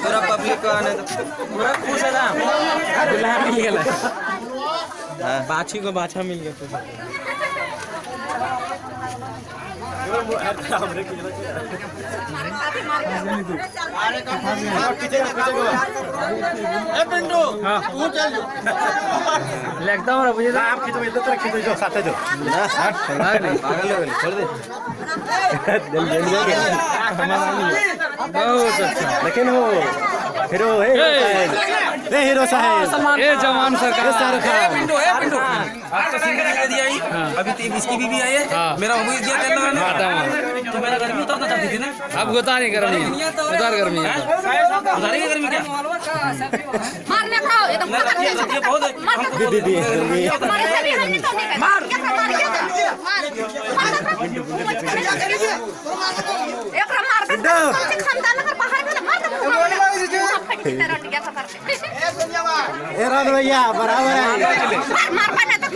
पूरा पब्लिक को आने दो पूरा खुश है ना दुल्हा मिल गया बाछी को बाछा मिल गया पूरा लगता हूँ मुझे आप खींचो इधर तक खींचो जो साथ जो पागल हो गए छोड़ दे बहुत अच्छा लेकिन वो हीरो है हीरो साहब ये जवान सरकार शाहरुख खान पिंटू आपका सिंगर दे दिया ही अभी इसकी बीवी आई है मेरा वो दिया तेल लगाने तो मेरा गर्मी उतरना चाहती थी ना अब उतार नहीं गर्मी उतार गर्मी उतारेंगे गर्मी क्या मारने खाओ एकदम खतरनाक ये बहुत दे मार एक मार दे खानदान का बाहर में मार दे भैया बराबर है मार पाने तो